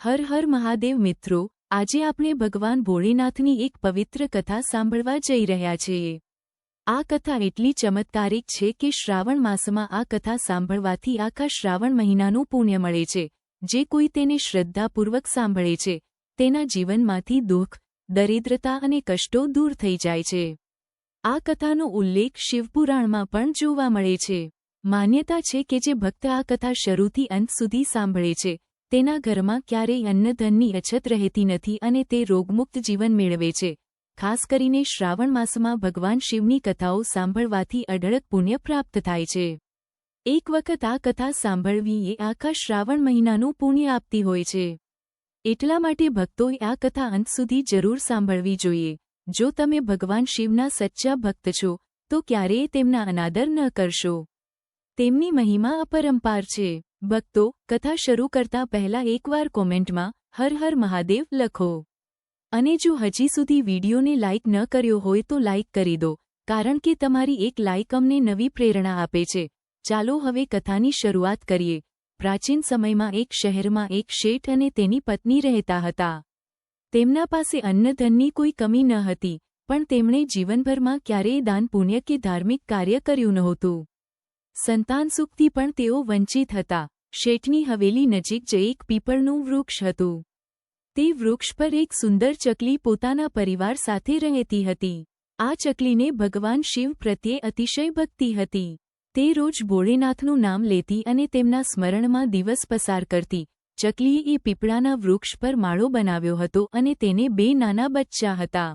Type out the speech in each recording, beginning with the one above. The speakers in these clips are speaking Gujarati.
હર હર મહાદેવ મિત્રો, આજે આપણે ભગવાન ભોળેનાથની એક પવિત્ર કથા સાંભળવા જઈ રહ્યા છીએ। આ કથા એટલી ચમત્કારિક છે કે શ્રાવણ માસમાં આ કથા સાંભળવાથી આખા શ્રાવણ મહિનાનું પુણ્ય મળે છે। જે કોઈ તેને શ્રદ્ધાપૂર્વક સાંભળે છે તેના જીવનમાંથી દુઃખ, દરિદ્રતા અને કષ્ટો દૂર થઈ જાય છે। આ કથાનો ઉલ્લેખ શિવપુરાણમાં પણ જોવા મળે છે। માન્યતા છે કે જે ભક્ત આ કથા શરૂથી અંત સુધી સાંભળે છે તેના ઘરમાં ક્યારેય અન્નધનની અછત રહેતી નથી અને તે રોગમુક્ત જીવન મેળવે છે। ખાસ કરીને શ્રાવણ માસમાં ભગવાન શિવની કથાઓ સાંભળવાથી અઢળક પુણ્ય પ્રાપ્ત થાય છે। એક વખત આ કથા સાંભળવી એ આખા શ્રાવણ મહિનાનું પુણ્ય આપતી હોય છે। એટલા માટે ભક્તોએ આ કથા અંત સુધી જરૂર સાંભળવી જોઈએ। જો તમે ભગવાન શિવના સચ્ચા ભક્ત છો તો ક્યારેય તેમના અનાદર ન કરશો। તેમની મહિમા અપરંપાર છે। ભક્તો, કથા શરૂ કરતા પહેલા એકવાર કોમેન્ટમાં હર હર મહાદેવ લખો। અને જો હજી સુધી વિડીયોને લાઇક ન કર્યો હોય તો લાઇક કરી દો, કારણ કે તમારી એક લાઇક અમને નવી પ્રેરણા આપે છે। ચાલો હવે કથાની શરૂઆત કરીએ। પ્રાચીન સમયમાં એક શહેરમાં એક શેઠ અને તેની પત્ની રહેતા હતા। તેમના પાસે અન્નધનની કોઈ કમી ન હતી, પણ તેમણે જીવનભરમાં ક્યારેય દાન પુણ્ય કે ધાર્મિક કાર્ય કર્યું નહોતું। સંતાન સુખથી પણ તેઓ વંચિત હતા। શેઠની હવેલી નજીક જ એક પીપળનું વૃક્ષ હતું। તે વૃક્ષ પર એક સુંદર ચકલી પોતાના પરિવાર સાથે રહેતી હતી। આ ચકલીને ભગવાન શિવ પ્રત્યે અતિશય ભક્તિ હતી। તે રોજ ભોળેનાથનું નામ લેતી અને તેમના સ્મરણમાં દિવસ પસાર કરતી। ચકલીએ એ પીપળાના વૃક્ષ પર માળો બનાવ્યો હતો અને તેને 2 નાના બચ્ચા હતા।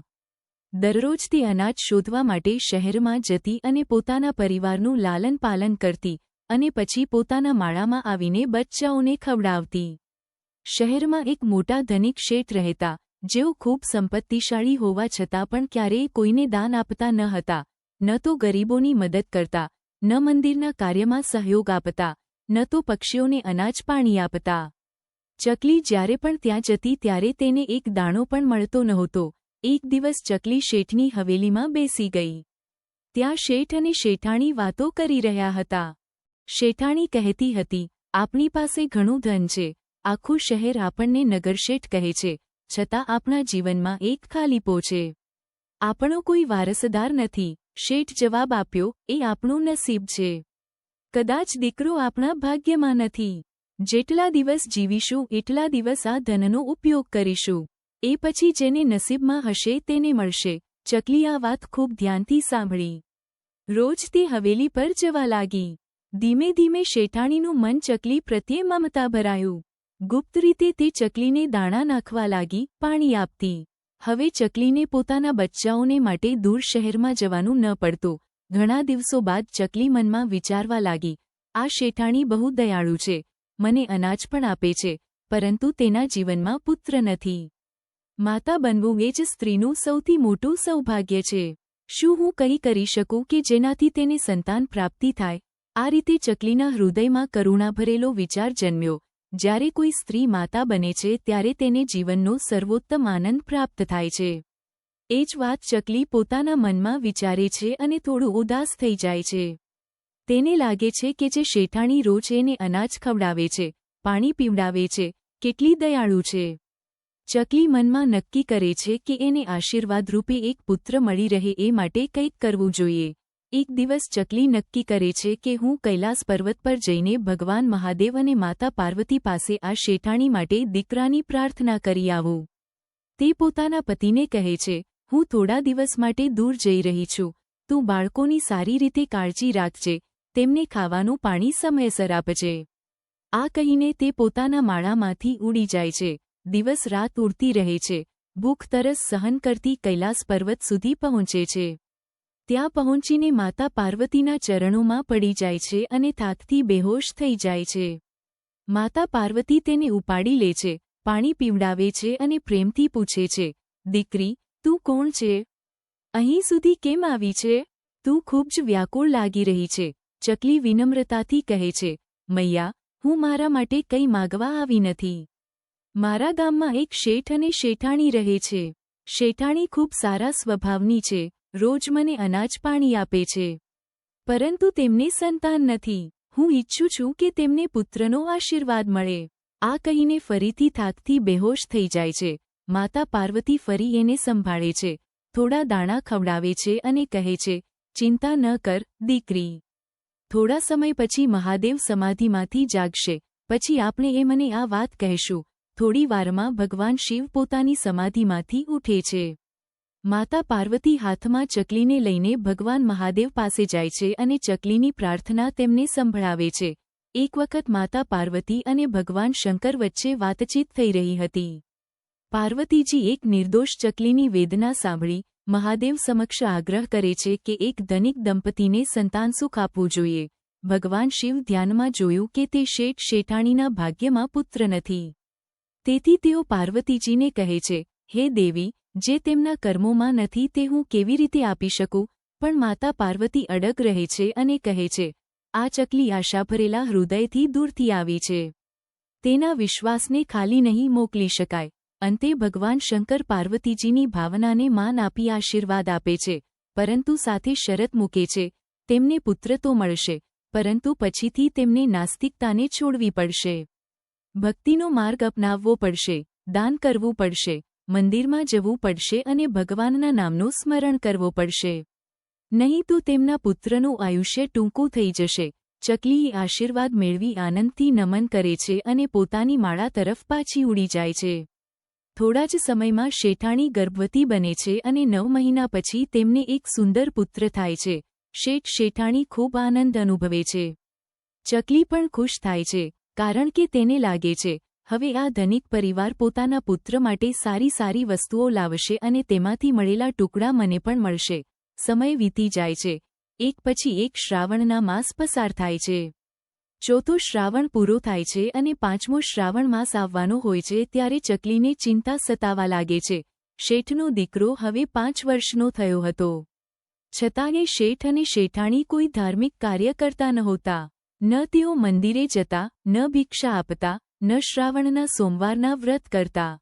દરરોજ તે અનાજ શોધવા માટે શહેરમાં જતી અને પોતાના પરિવારનું લાલન પાલન કરતી અને પછી પોતાના માળામાં આવીને બચ્ચાઓને ખવડાવતી। શહેરમાં એક મોટા ધનિક શેઠ રહેતા, જેઓ ખૂબ સંપત્તિશાળી હોવા છતાં પણ ક્યારેય કોઈને દાન આપતા ન હતા, ન તો ગરીબોની મદદ કરતા, ન મંદિરના કાર્યમાં સહયોગ આપતા, ન તો પક્ષીઓને અનાજ પાણી આપતા। ચકલી જ્યારે પણ ત્યાં જતી ત્યારે તેને એક દાણો પણ મળતો નહોતો। એક દિવસ ચકલી શેઠની હવેલીમાં બેસી ગઈ। ત્યાં શેઠ અને શેઠાણી વાતો કરી રહ્યા હતા। શેઠાણી કહેતી હતી, આપણી પાસે ઘણું ધન છે, આખું શહેર આપણને નગરશેઠ કહે છે, છતાં આપણા જીવનમાં એક ખાલીપો છે। આપણો કોઈ વારસદાર નથી। શેઠ જવાબ આપ્યો, એ આપણું નસીબ છે। કદાચ દીકરો આપણા ભાગ્યમાં નથી। જેટલા દિવસ જીવીશું એટલા દિવસ આ ધનનો ઉપયોગ કરીશું। એ પછી જેને નસીબમાં હશે તેને મળશે। ચકલી આ વાત ખૂબ ધ્યાનથી સાંભળી। રોજ તે હવેલી પર જવા લાગી। ધીમે ધીમે શેઠાણીનું મન ચકલી પ્રત્યે મમતા ભરાયું। ગુપ્ત રીતે તે ચકલીને દાણા નાખવા લાગી, પાણી આપતી। હવે ચકલીને પોતાના બચ્ચાઓને માટે દૂર શહેરમાં જવાનું ન પડતું। ઘણા દિવસો બાદ ચકલી મનમાં વિચારવા લાગી, આ શેઠાણી બહુ દયાળુ છે, મને અનાજ પણ આપે છે, પરંતુ તેના જીવનમાં પુત્ર નથી। માતા બનવું એ જ સ્ત્રીનું સૌથી મોટું સૌભાગ્ય છે। શું હું કંઈ કરી શકું કે જેનાથી તેને સંતાન પ્રાપ્તિ થાય? આ રીતે ચકલીના હૃદયમાં કરુણાભરેલો વિચાર જન્મ્યો। જ્યારે કોઈ સ્ત્રી માતા બને છે ત્યારે તેને જીવનનો સર્વોત્તમ આનંદ પ્રાપ્ત થાય છે। એ જ વાત ચકલી પોતાના મનમાં વિચારે છે અને થોડું ઉદાસ થઈ જાય છે। તેને લાગે છે કે જે શેઠાણી રોજ એને અનાજ ખવડાવે છે, પાણી પીવડાવે છે, કેટલી દયાળુ છે। ચકલી મનમાં નક્કી કરે છે કે એને આશીર્વાદરૂપે એક પુત્ર મળી રહે એ માટે કંઈક કરવું જોઈએ। એક દિવસ ચકલી નક્કી કરે છે કે હું કૈલાસ પર્વત પર જઈને ભગવાન મહાદેવ અને માતા પાર્વતી પાસે આ શેઠાણી માટે દીકરાની પ્રાર્થના કરી આવું। તે પોતાના પતિને કહે છે, હું થોડા દિવસ માટે દૂર જઈ રહી છું, તું બાળકોની સારી રીતે કાળજી રાખજે, તેમને ખાવાનું પાણી સમયસર આપજે। આ કહીને તે પોતાના માળામાંથી ઉડી જાય છે। દિવસ રાત ઉડતી રહે છે, ભૂખ તરસ સહન કરતી કૈલાસ પર્વત સુધી પહોંચે છે। ત્યાં પહોંચીને માતા પાર્વતીના ચરણોમાં પડી જાય છે અને થાકથી બેહોશ થઈ જાય છે। માતા પાર્વતી તેને ઉપાડી લે છે, પાણી પીવડાવે છે અને પ્રેમથી પૂછે છે, દીકરી, તું કોણ છે? અહીં સુધી કેમ આવી છે? તું ખૂબ જ વ્યાકુળ લાગી રહી છે। ચકલી વિનમ્રતાથી કહે છે, મૈયા, હું મારા માટે કંઈ માગવા આવી નથી। મારા ગામમાં એક શેઠ અને શેઠાણી રહે છે। શેઠાણી ખૂબ સારા સ્વભાવની છે, રોજ મને અનાજ પાણી આપે છે, પરંતુ તેમને સંતાન નથી। હું ઈચ્છું છું કે તેમને પુત્રનો આશીર્વાદ મળે। આ કહીને ફરીથી થાકથી બેહોશ થઈ જાય છે. માતા પાર્વતી ફરી એને સંભાળે છે, થોડા દાણા ખવડાવે છે અને કહે છે, ચિંતા ન કર, દીકરી. થોડા સમય પછી મહાદેવ સમાધિમાંથી જાગશે. પછી આપણે મને આ વાત કહેશું. થોડી વારમાં ભગવાન શિવ પોતાની સમાધિમાંથી ઉઠે છે. માતા પાર્વતી હાથમાં ચકલીને લઈને ભગવાન મહાદેવ પાસે જાય છે અને ચકલીની પ્રાર્થના તેમને સંભળાવે છે. એક વખત માતા પાર્વતી અને ભગવાન શંકર વચ્ચે વાતચીત થઈ રહી હતી. પાર્વતીજી એક નિર્દોષ ચકલીની વેદના સાંભળી મહાદેવ સમક્ષ આગ્રહ કરે છે કે એક ધનિક દંપતીને સંતાન સુખ આપવું જોઈએ. ભગવાન શિવ ધ્યાનમાં જોયું કે તે શેઠ શેઠાણીના ભાગ્યમાં પુત્ર નથી. તેથી તેઓ પાર્વતીજીને કહે છે, હે દેવી, જે તેમના કર્મોમાં નથી તે હું કેવી રીતે આપી શકું? પણ માતા પાર્વતી અડગ રહે છે અને કહે છે, આ ચકલી આશાભરેલા હૃદયથી દૂરથી આવી છે. તેના વિશ્વાસને ખાલી નહીં મોકલી શકાય. અંતે ભગવાન શંકર પાર્વતીજીની ભાવનાને માન આપી આશીર્વાદ આપે છે, પરંતુ સાથે શરત મૂકે છે, તેમને પુત્ર તો મળશે, પરંતુ પછીથી તેમને નાસ્તિકતાને છોડવી પડશે. ભક્તિનો માર્ગ અપનાવવો પડશે, દાન કરવું પડશે, મંદિરમાં જવું પડશે અને ભગવાનના નામનું સ્મરણ કરવું પડશે. નહીં તો તેમના પુત્રનું આયુષ્ય ટૂંકું થઈ જશે. ચકલીએ આશીર્વાદ મેળવી આનંદથી નમન કરે છે અને પોતાની માળા તરફ પાછી ઉડી જાય છે. થોડા જ સમયમાં શેઠાણી ગર્ભવતી બને છે અને 9 મહિના પછી તેમને એક સુંદર પુત્ર થાય છે. શેઠ શેઠાણી ખૂબ આનંદ અનુભવે છે. ચકલી પણ ખુશ થાય છે, કારણ કે તેને લાગે છે, હવે આ ધનિક પરિવાર પોતાના પુત્ર માટે સારી સારી વસ્તુઓ લાવશે અને તેમાંથી મળેલા ટુકડા મને પણ મળશે. સમય વીતી જાય છે. એક પછી એક શ્રાવણના માસ પસાર થાય છે. ચોથો શ્રાવણ પૂરો થાય છે અને 5મો શ્રાવણ માસ આવવાનો હોય છે ત્યારે ચકલીને ચિંતા સતાવા લાગે છે. શેઠનો દીકરો હવે 5 વર્ષનો થયો હતો. છતાંય શેઠ અને શેઠાણી કોઈ ધાર્મિક કાર્ય કરતા નહોતા. ન તેઓ મંદિરે જતા, ન ભિક્ષા આપતા, ન શ્રાવણના સોમવારના વ્રત કરતા.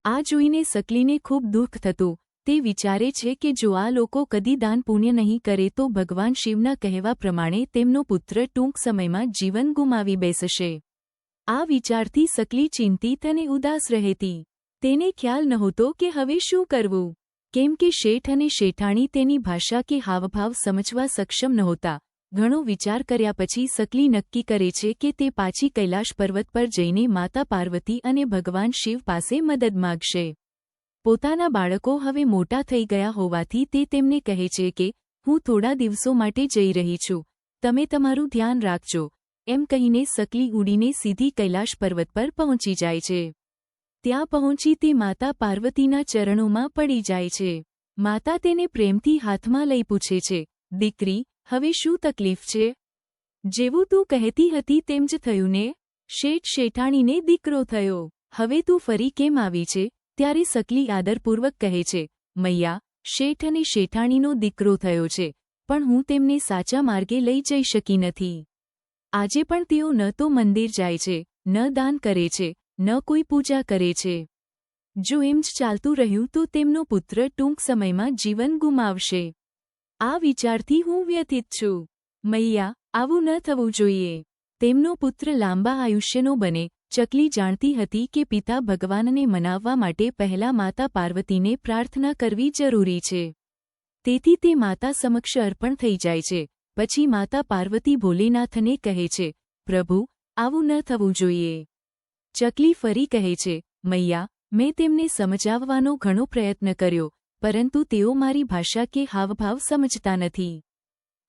આ જોઈને સકલીને ખૂબ દુઃખ થતું. તે વિચારે છે કે જો આ લોકો કદી દાન પુણ્ય નહીં કરે તો ભગવાન શિવના કહેવા પ્રમાણે તેમનો પુત્ર ટૂંક સમયમાં જીવન ગુમાવી બેસશે. આ વિચારથી સકલી ચિંતિત અને ઉદાસ રહેતી. તેને ખ્યાલ નહોતો કે હવે શું કરવું. કેમ કે શેઠ અને શેઠાણી તેની ભાષા કે હાવભાવ સમજવા સક્ષમ નહોતા. ઘણો વિચાર કર્યા પછી સકલી નક્કી કરે છે કે તે પાછી કૈલાશ પર્વત પર જઈને માતા પાર્વતી અને ભગવાન શિવ પાસે મદદ માગશે. પોતાના બાળકો હવે મોટા થઈ ગયા હોવાથી તે તેમને કહે છે કે હું થોડા દિવસો માટે જઈ રહી છું, તમે તમારું ધ્યાન રાખજો. એમ કહીને સકલી ઉડીને સીધી કૈલાશ પર્વત પર પહોંચી જાય છે. ત્યાં પહોંચી તે માતા પાર્વતીના ચરણોમાં પડી જાય છે. માતા તેને પ્રેમથી હાથમાં લઈ પૂછે છે, દીકરી, હવે શું તકલીફ છે? જેવું તું કહેતી હતી તેમ જ થયું ને? શેઠ શેઠાણીને દીકરો થયો. હવે તું ફરી કેમ આવી છે? ત્યારે સકલી આદરપૂર્વક કહે છે, મૈયા, શેઠ અને શેઠાણીનો દીકરો થયો છે, પણ હું તેમને સાચા માર્ગે લઈ જઈ શકી નથી. આજે પણ તેઓ ન તો મંદિર જાય છે, ન દાન કરે છે, ન કોઈ પૂજા કરે છે. જો એમ જ ચાલતું રહ્યું તો તેમનો પુત્ર ટૂંક સમયમાં જીવન ગુમાવશે. આ વિચારથી હું વ્યથિત છું. મૈયા, આવું ન થવું જોઈએ. તેમનો પુત્ર લાંબા આયુષ્યનો બને. ચકલી જાણતી હતી કે પિતા ભગવાનને મનાવવા માટે પહેલા માતા પાર્વતીને પ્રાર્થના કરવી જરૂરી છે. તેથી તે માતા સમક્ષ અર્પણ થઈ જાય છે. પછી માતા પાર્વતી ભોલેનાથને કહે છે, પ્રભુ, આવું ન થવું જોઈએ. ચકલી ફરી કહે છે, મૈયા, મેં તેમને સમજાવવાનો ઘણો પ્રયત્ન કર્યો, પરંતુ તેઓ મારી ભાષા કે હાવભાવ સમજતા નથી.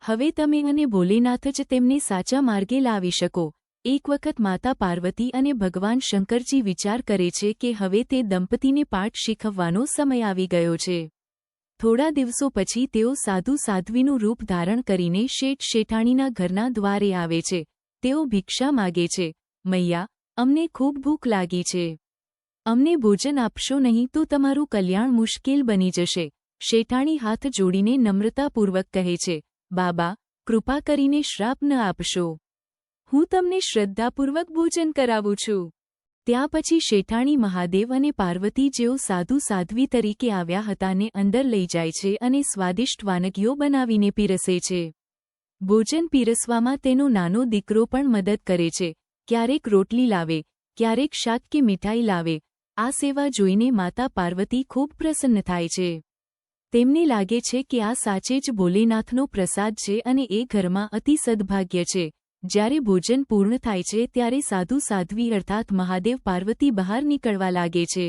હવે તમે અને ભોલેનાથ જ તેમને સાચા માર્ગે લાવી શકો. એક વખત માતા પાર્વતી અને ભગવાન શંકરજી વિચાર કરે છે કે હવે તે દંપતીને પાઠ શીખવવાનો સમય આવી ગયો છે. થોડા દિવસો પછી તેઓ સાધુ સાધ્વીનું રૂપ ધારણ કરીને શેઠ શેઠાણીના ઘરના દ્વારે આવે છે. તેઓ ભિક્ષા માગે છે, મૈયા, અમને ખૂબ ભૂખ લાગી છે. અમને ભોજન આપશો નહીં તો તમારું કલ્યાણ મુશ્કેલ બની જશે. શેઠાણી હાથ જોડીને નમ્રતાપૂર્વક કહે છે, બાબા, કૃપા કરીને શ્રાપ ન આપશો. હું તમને શ્રદ્ધાપૂર્વક ભોજન કરાવું છું. ત્યાં પછી શેઠાણી મહાદેવ અને પાર્વતી જેઓ સાધુ સાધ્વી તરીકે આવ્યા હતા ને અંદર લઈ જાય છે અને સ્વાદિષ્ટ વાનગીઓ બનાવીને પીરસે છે. ભોજન પીરસવામાં તેનો નાનો દીકરો પણ મદદ કરે છે. ક્યારેક રોટલી લાવે, ક્યારેક શાક કે મીઠાઈ લાવે. આ સેવા જોઈને માતા પાર્વતી ખૂબ પ્રસન્ન થાય છે. તેમને લાગે છે કે આ સાચે જ ભોલેનાથનો પ્રસાદ છે અને એ ઘરમાં અતિ સદભાગ્ય છે. જ્યારે ભોજન પૂર્ણ થાય છે ત્યારે સાધુ સાધ્વી અર્થાત મહાદેવ પાર્વતી બહાર નીકળવા લાગે છે.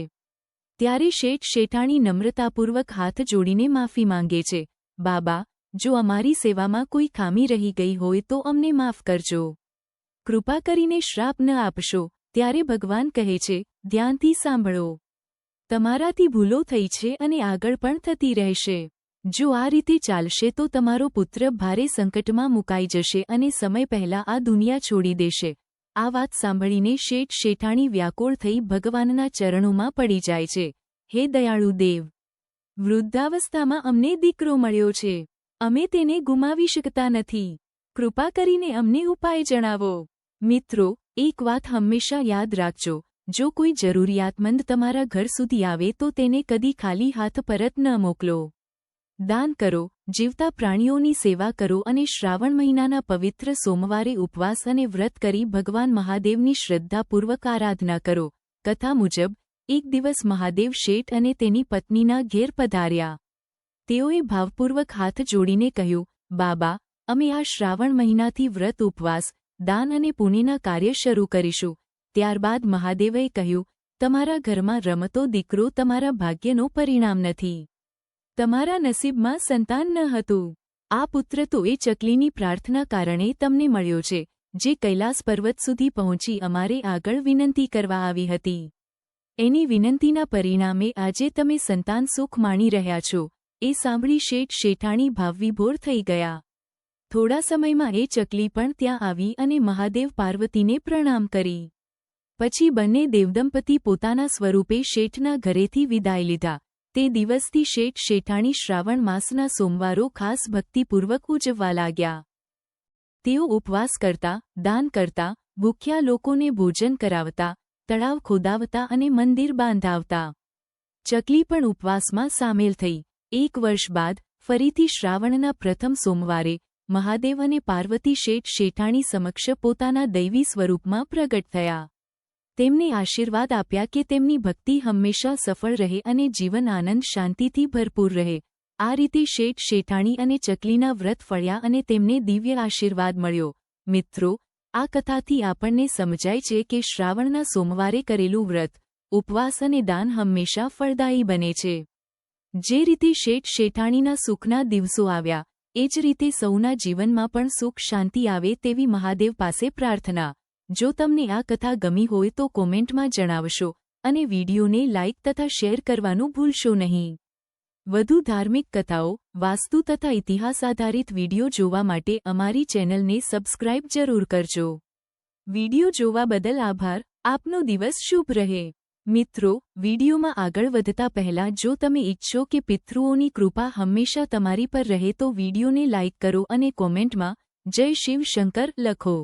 ત્યારે શેઠ શેઠાણી નમ્રતાપૂર્વક હાથ જોડીને માફી માંગે છે. બાબા, જો અમારી સેવામાં કોઈ ખામી રહી ગઈ હોય તો અમને માફ કરજો. કૃપા કરીને શ્રાપ ન આપશો. ત્યારે ભગવાન કહે છે, ધ્યાનથી સાંભળો. તમારાથી ભૂલો થઈ છે અને આગળ પણ થતી રહેશે. જો આ રીતે ચાલશે તો તમારો પુત્ર ભારે સંકટમાં મુકાઈ જશે અને સમય પહેલા આ દુનિયા છોડી દેશે. આ વાત સાંભળીને શેઠ શેઠાણી વ્યાકુળ થઈ ભગવાનના ચરણોમાં પડી જાય છે. હે દયાળુ દેવ, વૃદ્ધાવસ્થામાં અમને દીકરો મળ્યો છે. અમે તેને ગુમાવી શકતા નથી. કૃપા કરીને અમને ઉપાય જણાવો. મિત્રો, એક વાત હંમેશા યાદ રાખજો. જો કોઈ જરૂરિયાતમંદ તમારા ઘર સુધી આવે તો તેને કદી ખાલી હાથ પરત ન મોકલો. દાન કરો, જીવતા પ્રાણીઓની સેવા કરો અને શ્રાવણ મહિનાના પવિત્ર સોમવારે ઉપવાસ અને વ્રત કરી ભગવાન મહાદેવની શ્રદ્ધાપૂર્વક આરાધના કરો. કથા મુજબ, એક દિવસ મહાદેવ શેઠ અને તેની પત્નીના ઘેર પધાર્યા. તેઓએ ભાવપૂર્વક હાથ જોડીને કહ્યું, બાબા, અમે આ શ્રાવણ મહિનાથી વ્રત ઉપવાસ, દાન અને પુણ્યના કાર્ય શરૂ કરીશું. ત્યારબાદ મહાદેવે કહ્યું, તમારા ઘરમાં રમતો દીકરો તમારા ભાગ્યનો પરિણામ નથી. તમારા નસીબમાં સંતાન ન હતું. આ પુત્ર તો એ ચકલીની પ્રાર્થના કારણે તમને મળ્યો છે, જે કૈલાસ પર્વત સુધી પહોંચી અમારે આગળ વિનંતી કરવા આવી હતી. એની વિનંતીના પરિણામે આજે તમે સંતાન સુખ માણી રહ્યા છો. એ સાંભળી શેઠ શેઠાણી ભાવવિભોર થઈ ગયા. થોડા સમયમાં એ ચકલી પણ ત્યાં આવી અને મહાદેવ પાર્વતીને પ્રણામ કરી. પછી બંને દેવદંપતી પોતાના સ્વરૂપે શેઠના ઘરેથી વિદાય લીધા. તે દિવસથી શેઠ શેઠાણી શ્રાવણ માસના સોમવારો ખાસ ભક્તિપૂર્વક ઉજવવા લાગ્યા. તેઓ ઉપવાસ કરતા, દાન કરતા, ભૂખ્યા લોકોને ભોજન કરાવતા, તળાવ ખોદાવતા અને મંદિર બાંધાવતા. ચકલી પણ ઉપવાસમાં સામેલ થઈ. 1 વર્ષ બાદ ફરીથી શ્રાવણના પ્રથમ સોમવારે મહાદેવ અને પાર્વતી શેઠ શેઠાણી સમક્ષ પોતાના દૈવી સ્વરૂપમાં પ્રગટ થયા. તેમને આશીર્વાદ આપ્યા કે તેમની ભક્તિ હંમેશા સફળ રહે અને જીવન આનંદ શાંતિથી ભરપૂર રહે. આ રીતે શેઠ શેઠાણી અને ચકલીના વ્રત ફળ્યા અને તેમને દિવ્ય આશીર્વાદ મળ્યો. મિત્રો, આ કથાથી આપણને સમજાય છે કે શ્રાવણના સોમવારે કરેલું વ્રત, ઉપવાસ અને દાન હંમેશા ફળદાયી બને છે. જે રીતે શેઠ શેઠાણીના સુખના દિવસો આવ્યા, એ જ રીતે સૌના જીવનમાં પણ સુખ શાંતિ આવે તેવી મહાદેવ પાસે પ્રાર્થના. જો તમને આ કથા ગમી હોય તો કોમેન્ટમાં જણાવશો અને વિડીયોને લાઇક તથા શેર કરવાનું ભૂલશો નહીં. વધુ ધાર્મિક કથાઓ, વાસ્તુ તથા ઇતિહાસ આધારિત વિડીયો જોવા માટે અમારી ચેનલને સબસ્ક્રાઇબ જરૂર કરજો. વિડીયો જોવા બદલ આભાર. આપનો દિવસ શુભ રહે. મિત્રો, વિડીયોમાં આગળ વધતા પહેલા જો તમે ઈચ્છો કે પિતૃઓની કૃપા હંમેશા તમારી પર રહે તો વિડીયોને લાઇક કરો અને કોમેન્ટમાં જય શિવ શંકર લખો.